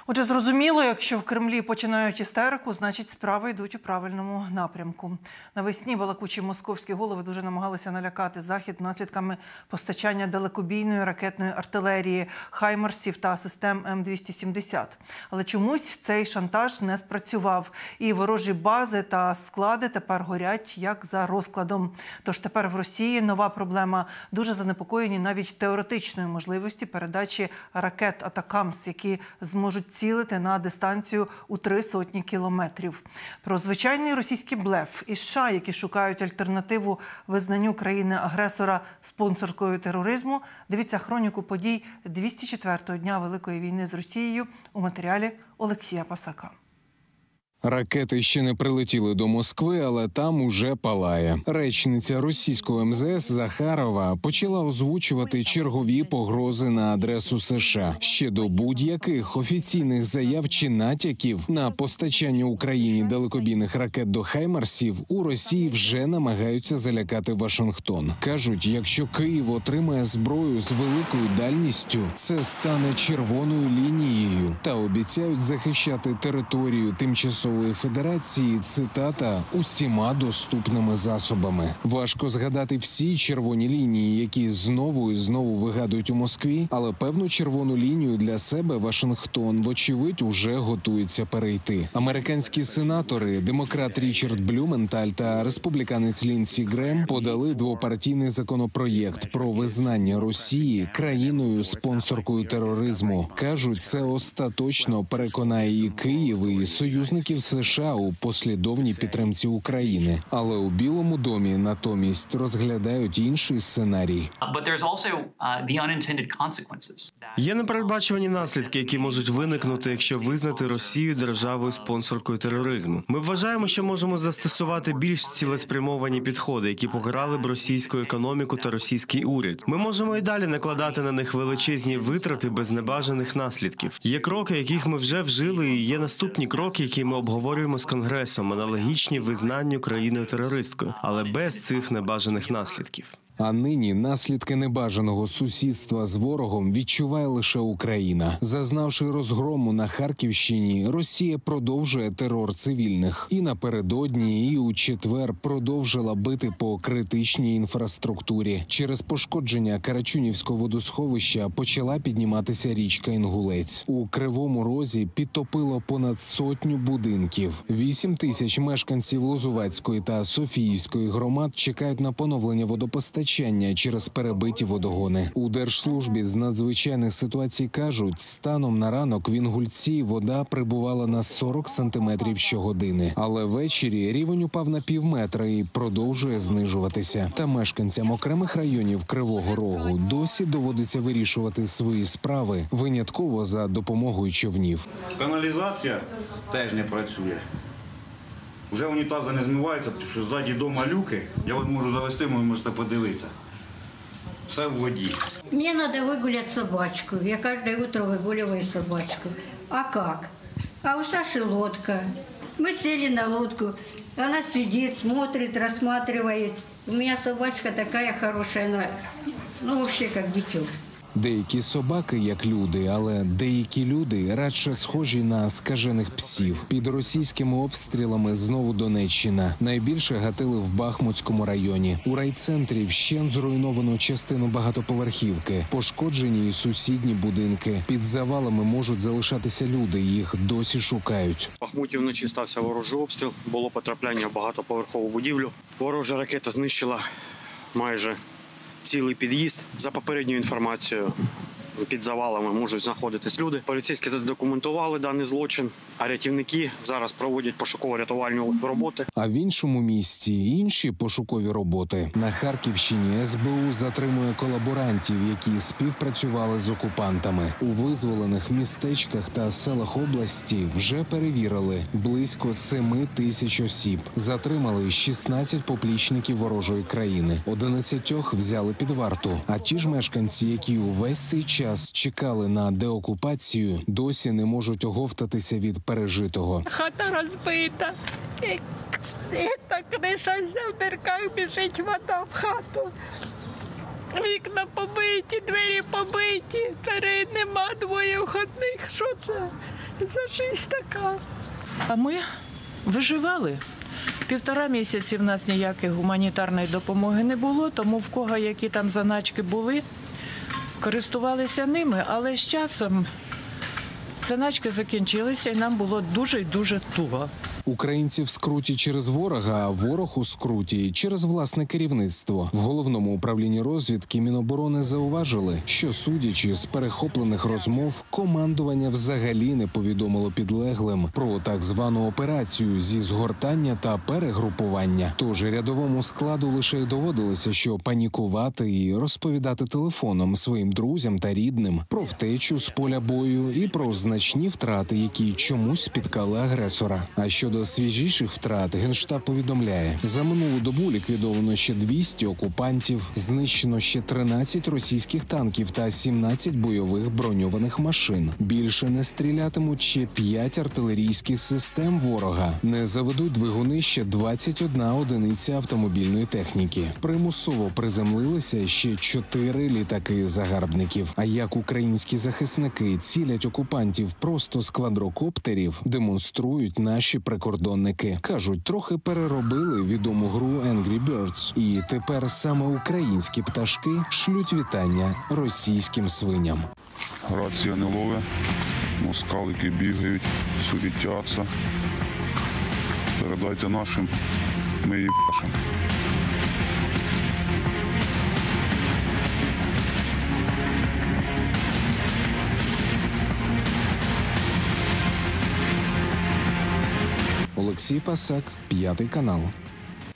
Отже, зрозуміло, якщо в Кремлі починають істерику, значить справи йдуть у правильному напрямку. Навесні балакучі московські голови дуже намагалися налякати Захід наслідками постачання далекобійної ракетної артилерії, хаймарсів та систем М-270. Але чомусь цей шантаж не спрацював. І ворожі бази та склади тепер горять як за розкладом. Тож тепер в Росії нова проблема. Дуже занепокоєні навіть теоретичною можливості передачі ракет «Атакамс», які зможуть цілити на дистанцію у 300 кілометрів. Про звичайний російський блеф і США, які шукають альтернативу визнанню країни-агресора спонсоркою тероризму, дивіться хроніку подій 204-го дня Великої війни з Росією у матеріалі Олексія Пасака. Ракети ще не прилетіли до Москви, але там уже палає. Речниця російського МЗС Захарова почала озвучувати чергові погрози на адресу США. Ще до будь-яких офіційних заяв чи натяків на постачання Україні далекобійних ракет до хаймарсів у Росії вже намагаються залякати Вашингтон. Кажуть, якщо Київ отримає зброю з великою дальністю, це стане червоною лінією. Та обіцяють захищати територію тимчасово Федерації, цитата, усіма доступними засобами. Важко згадати всі червоні лінії, які знову і знову вигадують у Москві, але певну червону лінію для себе Вашингтон, вочевидь, уже готується перейти. Американські сенатори, демократ Річард Блюменталь та республіканець Лінсі Грем подали двопартійний законопроєкт про визнання Росії країною-спонсоркою тероризму. Кажуть, це остаточно переконає і Київ, і союзників США у послідовній підтримці України. Але у Білому домі натомість розглядають інший сценарій. Є непередбачувані наслідки, які можуть виникнути, якщо визнати Росію державою-спонсоркою тероризму. Ми вважаємо, що можемо застосувати більш цілеспрямовані підходи, які покарали б російську економіку та російський уряд. Ми можемо і далі накладати на них величезні витрати без небажаних наслідків. Є кроки, яких ми вже вжили, і є наступні кроки, які ми обговорюємо з Конгресом, аналогічні визнанню країною-терористкою, але без цих небажаних наслідків. А нині наслідки небажаного сусідства з ворогом відчуває лише Україна. Зазнавши розгрому на Харківщині, Росія продовжує терор цивільних. І напередодні, і у четвер продовжила бити по критичній інфраструктурі. Через пошкодження Карачунівського водосховища почала підніматися річка Інгулець. У Кривому Розі підтопило понад 100 будинків. 8 тисяч мешканців Лозувацької та Софіївської громад чекають на поновлення водопостачання через перебиті водогони. У Держслужбі з надзвичайних ситуацій кажуть, станом на ранок в Інгульці вода прибувала на 40 сантиметрів щогодини. Але ввечері рівень упав на півметра і продовжує знижуватися. Та мешканцям окремих районів Кривого Рогу досі доводиться вирішувати свої справи винятково за допомогою човнів. Каналізація теж не працює. Вже унітази не змиваються, тому що ззаді дома люки. Я от можу завести, ви можете подивитися. Все в воді. Мені треба вигуляти собачку. Я кожне утро вигулюю собачку. А як? А у Саші лодка. Ми сели на лодку. Вона сидить, смотрит, рассматривает. У мене собачка така хороша, ну, взагалі, як дитя. Деякі собаки як люди, але деякі люди радше схожі на скажених псів. Під російськими обстрілами знову Донеччина. Найбільше гатили в Бахмутському районі. У райцентрі вщент зруйновано частину багатоповерхівки. Пошкоджені і сусідні будинки. Під завалами можуть залишатися люди, їх досі шукають. В Бахмуті вночі стався ворожий обстріл, було потрапляння в багатоповерхову будівлю. Ворожа ракета знищила майже цілий під'їзд. За попередньою інформацією, під завалами можуть знаходитись люди. Поліцейські задокументували даний злочин, а рятівники зараз проводять пошуково-рятувальні роботи. А в іншому місті інші пошукові роботи. На Харківщині СБУ затримує колаборантів, які співпрацювали з окупантами. У визволених містечках та селах області вже перевірили близько 7 тисяч осіб. Затримали 16 поплічників ворожої країни. 11 взяли під варту. А ті ж мешканці, які увесь цей час чекали на деокупацію, досі не можуть оговтатися від пережитого. Хата розбита. Та криша вся в дирках, біжить вода в хату. Вікна побиті, двері побиті, дверей нема, двоє входних. Що це за життя така? А ми виживали. 1,5 місяці в нас ніякої гуманітарної допомоги не було, тому в кого які там заначки були, користувалися ними, але з часом заначки закінчилися і нам було дуже і дуже туго. Українці в скруті через ворога, а ворог у скруті через власне керівництво. В головному управлінні розвідки Міноборони зауважили, що, судячи з перехоплених розмов, командування взагалі не повідомило підлеглим про так звану операцію зі згортання та перегрупування. Тож рядовому складу лише й доводилося, що панікувати і розповідати телефоном своїм друзям та рідним про втечу з поля бою і про значні втрати, які чомусь спіткали агресора. А щодо свіжіших втрат, Генштаб повідомляє, за минулу добу ліквідовано ще 200 окупантів, знищено ще 13 російських танків та 17 бойових броньованих машин. Більше не стрілятимуть ще 5 артилерійських систем ворога. Не заведуть двигуни ще 21 одиниця автомобільної техніки. Примусово приземлилися ще 4 літаки загарбників. А як українські захисники цілять окупантів просто з квадрокоптерів, демонструють наші прикордонники. Кажуть, трохи переробили відому гру Angry Birds. І тепер саме українські пташки шлють вітання російським свиням. Рація не ловить, москалики бігають, суетяться. Передайте нашим, ми її пашемо. Олексій Пасак, 5 канал.